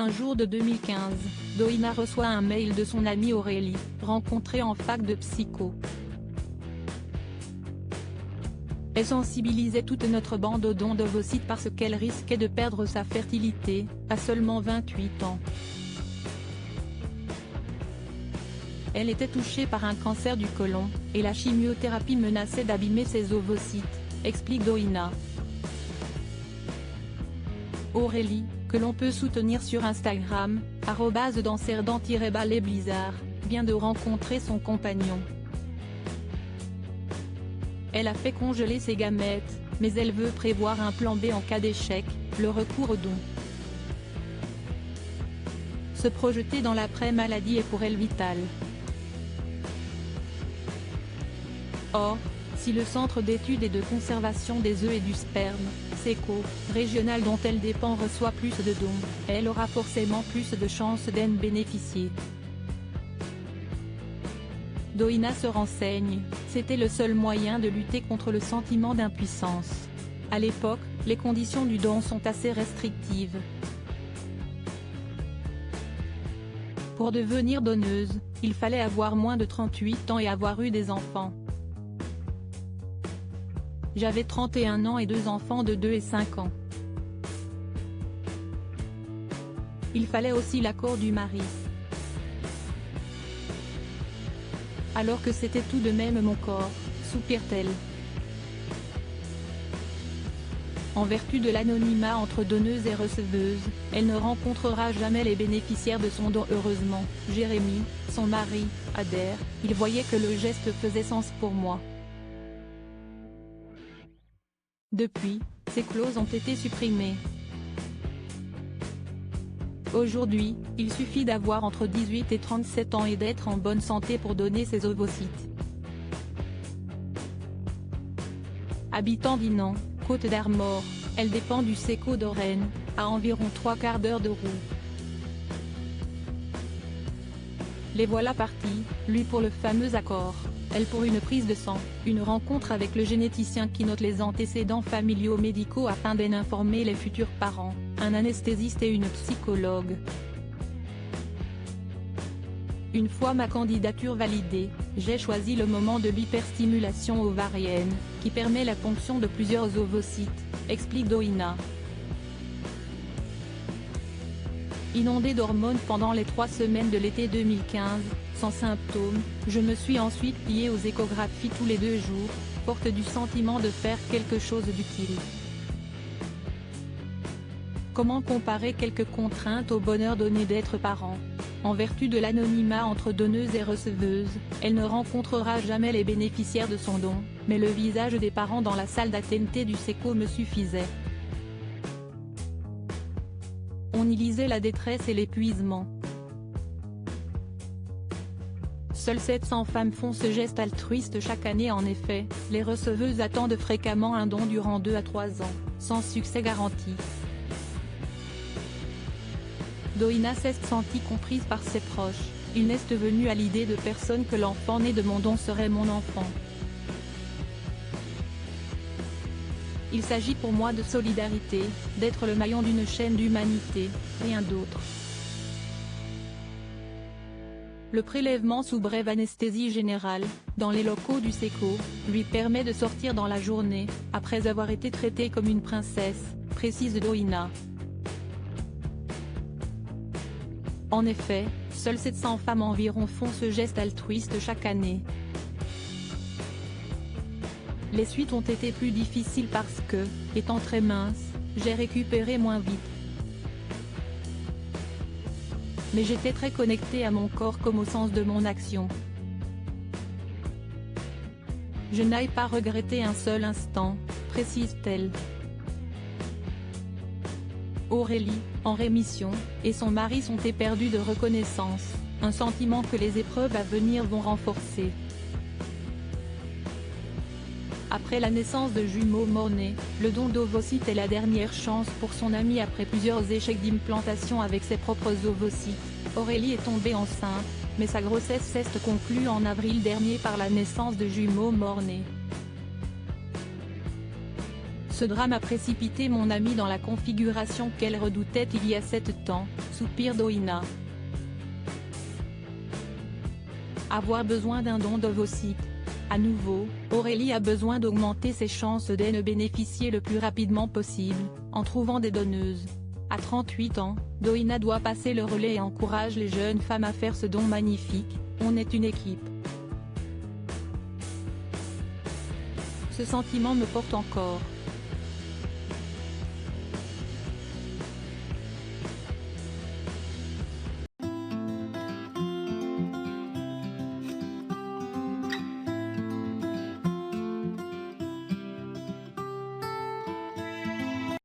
un jour de 2015, Doina reçoit un mail de son amie Aurélie, rencontrée en fac de psycho. Elle sensibilisait toute notre bande au don d'ovocytes parce qu'elle risquait de perdre sa fertilité, à seulement 28 ans. Elle était touchée par un cancer du côlon, et la chimiothérapie menaçait d'abîmer ses ovocytes, explique Doina. Aurélie, que l'on peut soutenir sur Instagram, @danserdent-blizzard, vient de rencontrer son compagnon. Elle a fait congeler ses gamètes, mais elle veut prévoir un plan B en cas d'échec, le recours au don. Se projeter dans l'après-maladie est pour elle vital. Or, si le Centre d'études et de conservation des œufs et du sperme, CECO, régional dont elle dépend reçoit plus de dons, elle aura forcément plus de chances d'en bénéficier. Doina se renseigne, c'était le seul moyen de lutter contre le sentiment d'impuissance. À l'époque, les conditions du don sont assez restrictives. Pour devenir donneuse, il fallait avoir moins de 38 ans et avoir eu des enfants. J'avais 31 ans et 2 enfants de 2 et 5 ans. Il fallait aussi l'accord du mari. Alors que c'était tout de même mon corps, soupire-t-elle. En vertu de l'anonymat entre donneuse et receveuse, elle ne rencontrera jamais les bénéficiaires de son don. Heureusement, Jérémy, son mari, adhère, il voyait que le geste faisait sens pour moi. Depuis, ces clauses ont été supprimées. Aujourd'hui, il suffit d'avoir entre 18 et 37 ans et d'être en bonne santé pour donner ses ovocytes. Habitant Dinan, Côte d'Armor, elle dépend du CECO de Rennes, à environ 3/4 d'heure de roue. Les voilà partis, lui pour le fameux accord, elle pour une prise de sang, une rencontre avec le généticien qui note les antécédents familiaux médicaux afin d'en informer les futurs parents, un anesthésiste et une psychologue. Une fois ma candidature validée, j'ai choisi le moment de l'hyperstimulation ovarienne, qui permet la ponction de plusieurs ovocytes, explique Doina. Inondée d'hormones pendant les 3 semaines de l'été 2015, sans symptômes, je me suis ensuite pliée aux échographies tous les 2 jours, porte du sentiment de faire quelque chose d'utile. Comment comparer quelques contraintes au bonheur donné d'être parent? En vertu de l'anonymat entre donneuse et receveuse, elle ne rencontrera jamais les bénéficiaires de son don, mais le visage des parents dans la salle d'attente du CECO me suffisait. On y lisait la détresse et l'épuisement. Seules 700 femmes font ce geste altruiste chaque année. En effet, les receveuses attendent fréquemment un don durant 2 à 3 ans, sans succès garanti. Doina s'est sentie comprise par ses proches, il n'est venu à l'idée de personne que l'enfant né de mon don serait mon enfant. Il s'agit pour moi de solidarité, d'être le maillon d'une chaîne d'humanité, rien d'autre. Le prélèvement sous brève anesthésie générale, dans les locaux du CECO, lui permet de sortir dans la journée, après avoir été traitée comme une princesse, précise Doina. En effet, seules 700 femmes environ font ce geste altruiste chaque année. Les suites ont été plus difficiles parce que, étant très mince, j'ai récupéré moins vite. Mais j'étais très connectée à mon corps comme au sens de mon action. Je n'ai pas regretté un seul instant, précise-t-elle. Aurélie, en rémission, et son mari sont éperdus de reconnaissance, un sentiment que les épreuves à venir vont renforcer. Après la naissance de jumeaux mort-nés, le don d'ovocytes est la dernière chance pour son amie après plusieurs échecs d'implantation avec ses propres ovocytes. Aurélie est tombée enceinte, mais sa grossesse s'est conclue en avril dernier par la naissance de jumeaux mort-nés. Ce drame a précipité mon amie dans la configuration qu'elle redoutait il y a 7 ans, soupire Doina. Avoir besoin d'un don d'ovocytes. À nouveau, Aurélie a besoin d'augmenter ses chances d'en bénéficier le plus rapidement possible, en trouvant des donneuses. À 38 ans, Doina doit passer le relais et encourage les jeunes femmes à faire ce don magnifique. On est une équipe. Ce sentiment me porte encore.